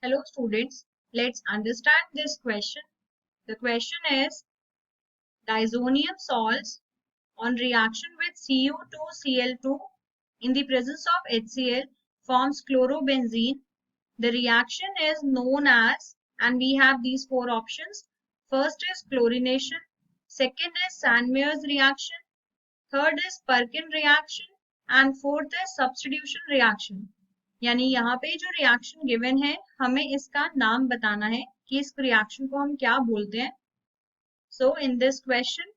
Hello students, let's understand this question. The question is diazonium salts on reaction with Cu2Cl2 in the presence of HCl forms chlorobenzene. The reaction is known as, and we have these four options. First is chlorination, second is Sandmeyer's reaction, third is Perkin reaction and fourth is substitution reaction. यानी यहाँ पे जो reaction given है हमें इसका नाम बताना है कि इस रिएक्शन को हम क्या बोलते हैं. So in this question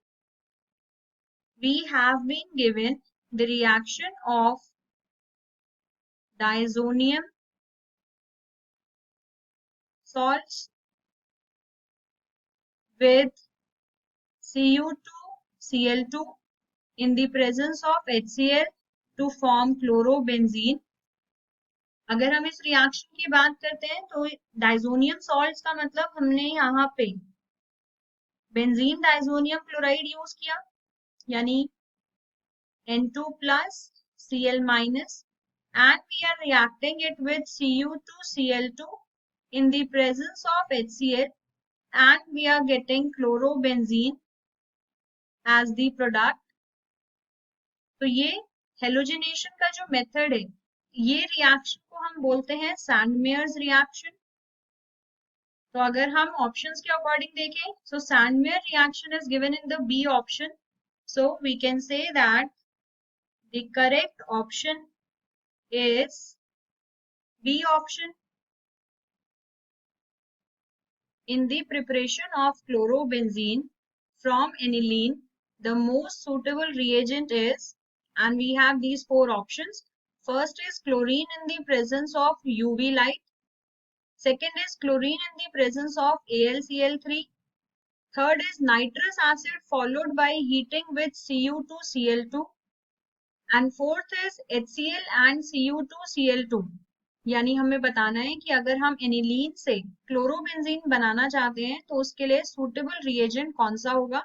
we have been given the reaction of diazonium salts with Cu2Cl2 in the presence of HCl to form chlorobenzene. अगर हम इस रिएक्शन की बात करते हैं तो डाइजोनियम सॉल्ट्स का मतलब हमने यहाँ पे बेंजीन डाइजोनियम क्लोराइड यूज किया यानी N2 plus Cl minus and we are reacting it with Cu2Cl2 in the presence of HCl and we are getting chlorobenzene as the product. तो ये हेलोजिनेशन का जो मेथड है ये रिएक्शन को हम बोलते हैं सैंडमेयर्स रिएक्शन. तो अगर हम ऑप्शंस के अकॉर्डिंग देखें so Sandmeyer reaction is given in the B option. So we can say that the correct option is B option. In the preparation of chlorobenzene from aniline, the most suitable reagent is, and we have these four options. First is chlorine in the presence of UV light. Second is chlorine in the presence of AlCl3. Third is nitrous acid followed by heating with Cu2Cl2. And fourth is HCl and Cu2Cl2. यानी हमें बताना है कि अगर हम aniline से chlorobenzene बनाना चाहते हैं तो उसके लिए सूटेबल रिएजेंट कौन सा होगा.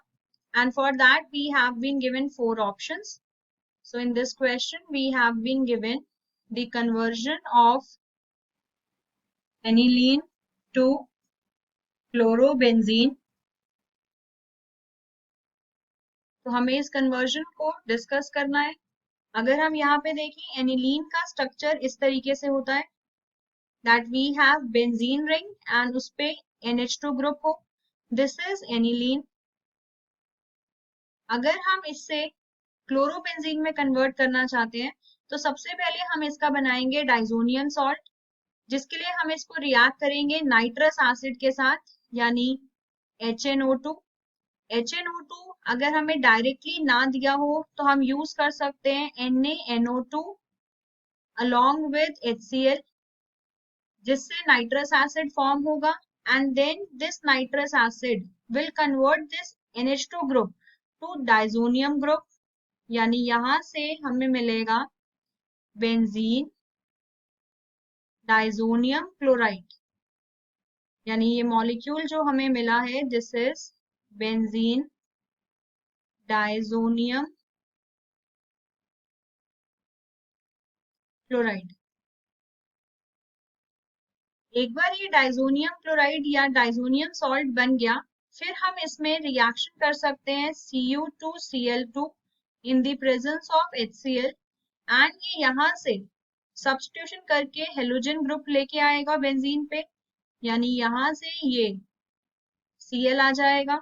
And for that we have been given four options. So in this question we have been given the conversion of aniline to chlorobenzene. तो हमें इस कन्वर्जन को डिस्कस करना है. अगर हम यहाँ पे देखें एनिलीन का स्ट्रक्चर इस तरीके से होता है that we have benzene ring and उस पे NH2 ग्रुप हो. This is aniline. अगर हम इससे क्लोरोबेंजीन में कन्वर्ट करना चाहते हैं तो सबसे पहले हम इसका बनाएंगे डाइजोनियम सॉल्ट जिसके लिए हम इसको रिएक्ट करेंगे नाइट्रस एसिड के साथ यानी HNO2. HNO2 अगर हमें डायरेक्टली ना दिया हो तो हम यूज कर सकते हैं NaNO2 along with HCl जिससे नाइट्रस एसिड फॉर्म होगा and then this nitrous acid will convert this NH2 group to diazonium group. यानी यहां से हमें मिलेगा बेंजीन डाइजोनियम क्लोराइड. यानी ये मॉलिक्यूल जो हमें मिला है this is benzene diazonium chloride. एक बार ये डाइजोनियम क्लोराइड या डाइजोनियम सॉल्ट बन गया फिर हम इसमें रिएक्शन कर सकते हैं Cu2Cl2 in the presence of HCl and ये यहाँ से सब्स्टिट्यूशन करके हेलोजन ग्रुप लेके आएगा बेंजीन पे. यानी यहाँ से ये Cl आ जाएगा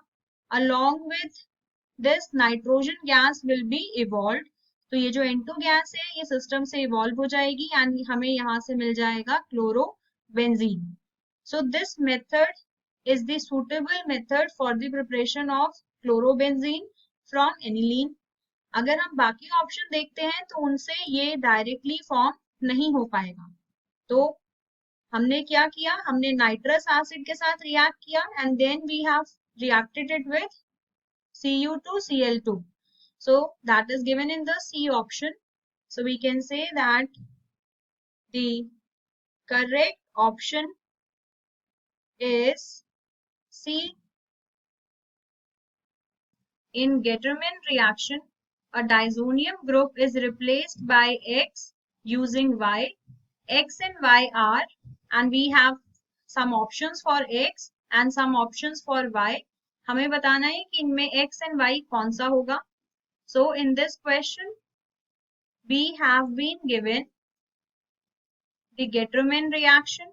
along with this nitrogen gas will be evolved. तो ये जो N2 गैस है ये सिस्टम से इवॉल्व हो जाएगी एंड हमें यहाँ से मिल जाएगा chlorobenzene. So this method is the suitable method for the preparation of chlorobenzene from aniline. अगर हम बाकी ऑप्शन देखते हैं तो उनसे ये डायरेक्टली फॉर्म नहीं हो पाएगा. तो हमने क्या किया हमने नाइट्रस एसिड के साथ रिएक्ट किया and then we have reacted it with Cu2Cl2. So that is given in the C option. So we can say that the correct option is C. In Getterman reaction, a diazonium group is replaced by X using Y. X and Y are, and we have some options for x and some options for y. हमें बताना है कि इनमें x and y कौन सा होगा. So in this question we have been given the Getterman reaction.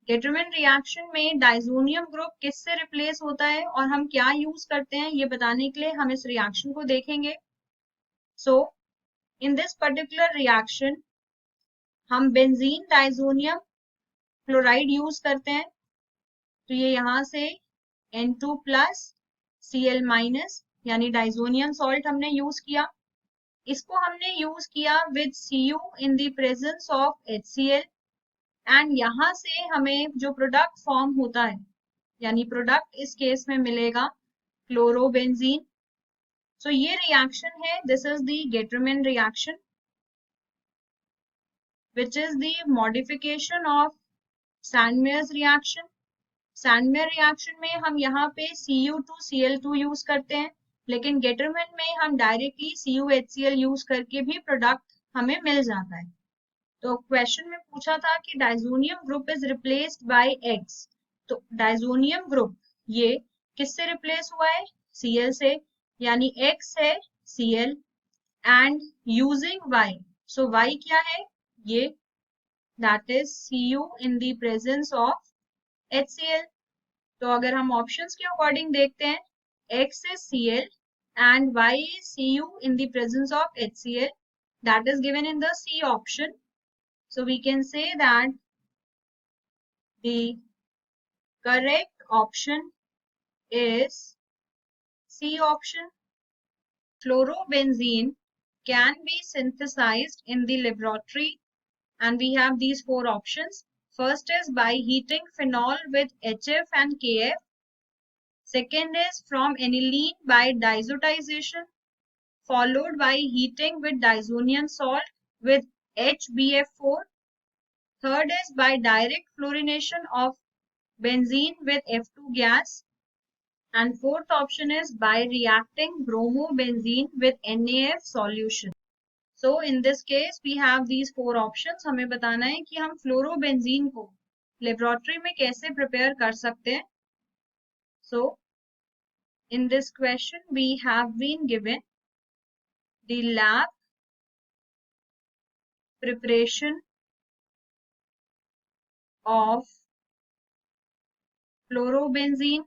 Getterman reaction में diazonium group किससे रिप्लेस होता है और हम क्या यूज करते हैं ये बताने के लिए हम इस रिएक्शन को देखेंगे. So in this particular reaction हम बेंजीन डाइजोनियम क्लोराइड यूज करते हैं. तो ये यहाँ से N2 प्लस Cl माइनस यानी डाइजोनियम सॉल्ट हमने यूज किया. इसको हमने यूज किया with Cu in the presence of HCl and यहाँ से हमें जो प्रोडक्ट फॉर्म होता है यानी प्रोडक्ट इस केस में मिलेगा क्लोरोबेंजीन. सो ये रिएक्शन है, this is the Gattermann reaction which is the modification of Sandmeyer's reaction. Sandmeyer reaction में हम यहाँ पे Cu2Cl2 यूज करते हैं, लेकिन गेटरमैन में हम डायरेक्टली CuHCl यूज करके भी प्रोडक्ट हमें मिल जाता है. तो क्वेश्चन में पूछा था कि diazonium group is replaced by X. तो डाइजोनियम ग्रुप ये किससे रिप्लेस हुआ है? Cl से, यानी X है Cl and using Y. So Y क्या है? ये that is Cu in the presence of HCl. तो अगर हम ऑप्शंस के अकॉर्डिंग देखते हैं, X is Cl and Y is Cu in the presence of HCl, that is given in the C option. So we can say that the correct option is C option. Fluorobenzene can be synthesized in the laboratory and we have these four options. First is by heating phenol with HF and KF. Second is from aniline by diazotization, followed by heating with diazonium salt with HBF4. Third is by direct fluorination of benzene with F2 gas. And fourth option is by reacting bromobenzene with NaF solution. So in this case we have these four options. हमें बताना है कि हम fluorobenzene को laboratory में कैसे prepare कर सकते हैं. So in this question we have been given the lab preparation of fluorobenzene.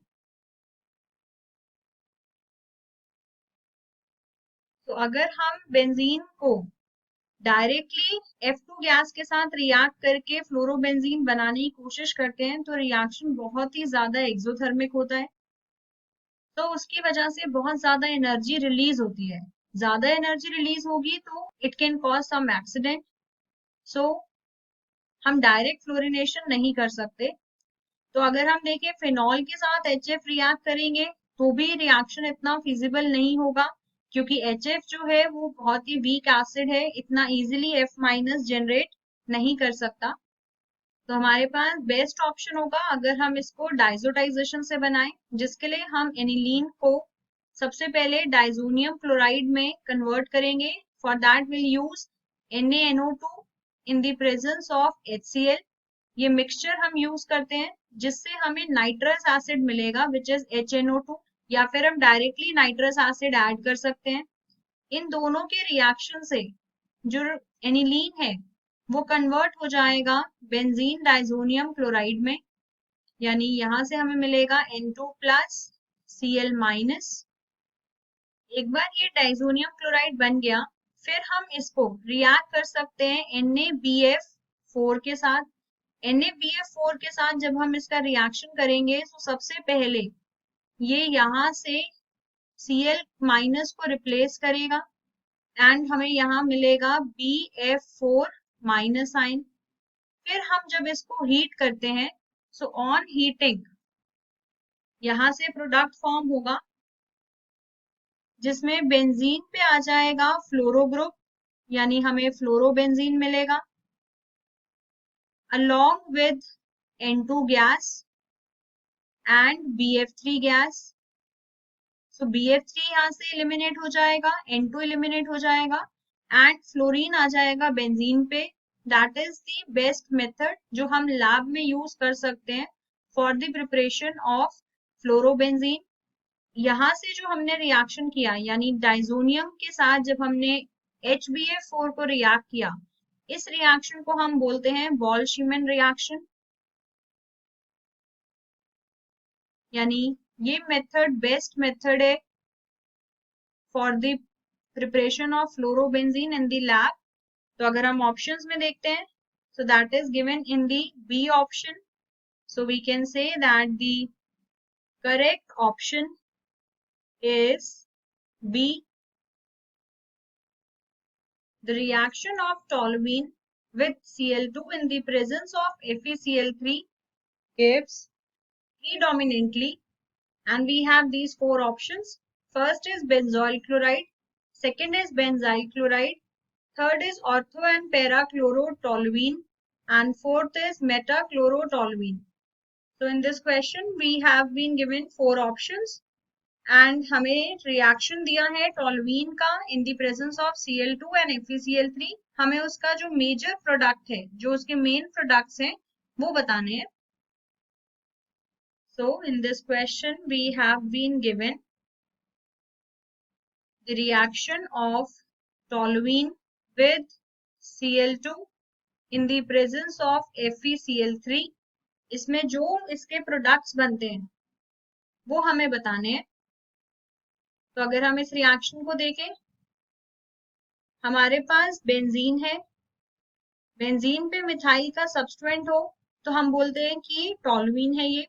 तो अगर हम बेंजीन को डायरेक्टली F2 गैस के साथ रिएक्ट करके फ्लोरोबेंजीन बनाने की कोशिश करते हैं तो रिएक्शन बहुत ही ज्यादा एक्सोथर्मिक होता है. तो उसकी वजह से बहुत ज्यादा एनर्जी रिलीज होती है. ज्यादा एनर्जी रिलीज होगी तो it can cause some accident. So हम डायरेक्ट फ्लोरिनेशन नहीं कर सकते. तो अगर हम देखें फिनॉल के साथ HF रिएक्ट करेंगे तो भी रिएक्शन इतना फिजिबल नहीं होगा क्योंकि HF जो है वो बहुत ही वीक एसिड है, इतना इजीली F- जनरेट नहीं कर सकता. तो हमारे पास बेस्ट ऑप्शन होगा अगर हम इसको डाइजोटाइजेशन से बनाएं, जिसके लिए हम एनिलीन को सबसे पहले डाइजोनियम क्लोराइड में कन्वर्ट करेंगे. For that will use NaNO2 in the presence of HCl. ये मिक्सचर हम यूज करते हैं जिससे हमें नाइट्रस एसिड मिलेगा विच इज HNO2, या फिर हम डायरेक्टली नाइट्रस एसिड ऐड कर सकते हैं. इन दोनों के रिएक्शन से जो एनिलीन है वो कन्वर्ट हो जाएगा बेंजीन डाइजोनियम क्लोराइड में, यानी यहां से हमें मिलेगा N2 प्लस Cl माइनस. एक बार ये डाइजोनियम क्लोराइड बन गया फिर हम इसको रिएक्ट कर सकते हैं NaBF4 के साथ. NaBF4 के साथ जब हम इसका रिएक्शन करेंगे तो सबसे पहले ये यहाँ से Cl माइनस को रिप्लेस करेगा एंड हमें यहाँ मिलेगा BF4 माइनस आइन. फिर हम जब इसको हीट करते हैं सो ऑन हीटिंग यहाँ से प्रोडक्ट फॉर्म होगा जिसमें बेंजीन पे आ जाएगा फ्लोरो ग्रुप, यानी हमें फ्लोरोबेंजीन मिलेगा along with N2 gas and BF3 gas. So BF3 यहाँ से एलिमिनेट हो जाएगा, N2 एलिमिनेट हो जाएगा एंड फ्लोरीन आ जाएगा बेंजीन पे. That is the best method जो हम लैब में यूज कर सकते हैं for the preparation of fluorobenzene. यहाँ से जो हमने रिएक्शन किया यानी डाइजोनियम के साथ जब हमने HbF4 को रिएक्ट किया, इस रिएक्शन को हम बोलते हैं बॉल-शीमन रिएक्शन। यानी ये मेथड बेस्ट मेथड है for the preparation of fluorobenzene in the lab. तो अगर हम ऑप्शंस में देखते हैं, so that is given in the B option. So we can say that the correct option is B. The reaction of toluene with Cl2 in the presence of FeCl3 gives predominantly, and we have these four options. First is benzoyl chloride, second is benzyl chloride, third is ortho and para chlorotoluene, and fourth is metachlorotoluene. So in this question we have been given four options and हमें reaction दिया है toluene का in the presence of Cl2 and FeCl3। हमें उसका जो major product है, जो उसके main products हैं, वो बताने हैं। So in this question we have been given the reaction of toluene with Cl2 in the presence of FeCl3। इसमें जो इसके प्रोडक्ट्स बनते हैं वो हमें बताने हैं। तो अगर हम इस रिएक्शन को देखें, हमारे पास बेंजीन है, बेंजीन पे मिथाइल का सब्स्टिट्यूएंट हो तो हम बोलते हैं कि टॉलुईन है ये।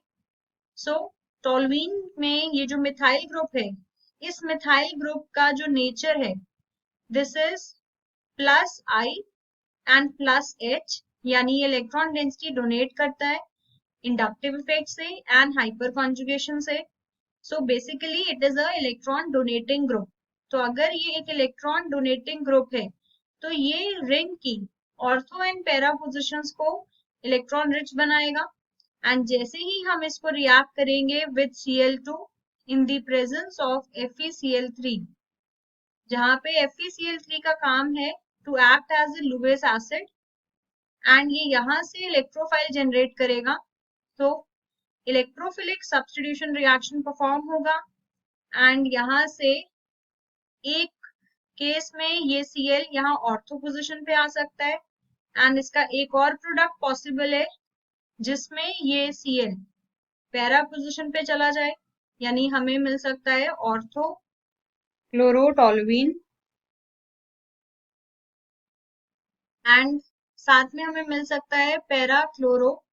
सो टॉलुईन में ये जो मिथाइल ग्रुप है, इस मिथाइल ग्रुप का जो नेचर है, this is plus I and plus H, यानी ये इलेक्ट्रॉन डेंसिटी डोनेट करता है इंडक्टिव इफेक्ट से एंड हाइपर कॉन्जुगेशन से। So basically it is a electron donating group. तो अगर ये एक इलेक्ट्रॉन डोनेटिंग ग्रुप है तो ये रिंग की ऑर्थो एंड पैरा पोजिशंस को इलेक्ट्रॉन रिच बनाएगा, एंड जैसे ही हम इसको रिएक्ट करेंगे with Cl2 in the presence of FeCl3, जहां पे FeCl3 का काम है to act as a Lewis acid and ये यहाँ से इलेक्ट्रोफाइल जनरेट करेगा, तो इलेक्ट्रोफिलिक सब्स्टिट्यूशन रिएक्शन परफॉर्म होगा एंड यहाँ से एक केस में ये Cl यहाँ ऑर्थो पोजिशन पे आ सकता है एंड इसका एक और प्रोडक्ट पॉसिबल है जिसमें ये Cl पैरा पोजिशन पे चला जाए, यानी हमें मिल सकता है ऑर्थो क्लोरोटोलुईन एंड साथ में हमें मिल सकता है para क्लोरोटोलुईन,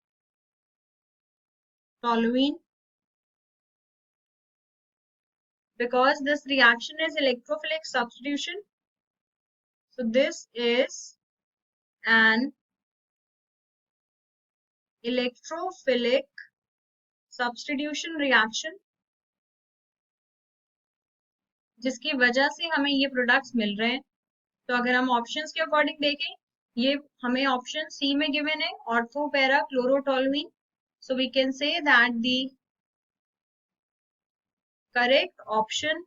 because this reaction is electrophilic substitution. So this is an electrophilic substitution reaction जिसकी वजह से हमें ये प्रोडक्ट्स मिल रहे हैं। तो अगर हम ऑप्शंस के अकॉर्डिंग देखें, ये हमें ऑप्शन सी में गिवन है ortho para chlorotoluene. So we can say that the correct option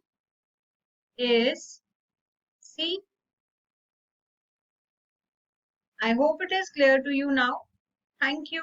is C. I hope it is clear to you now. Thank you.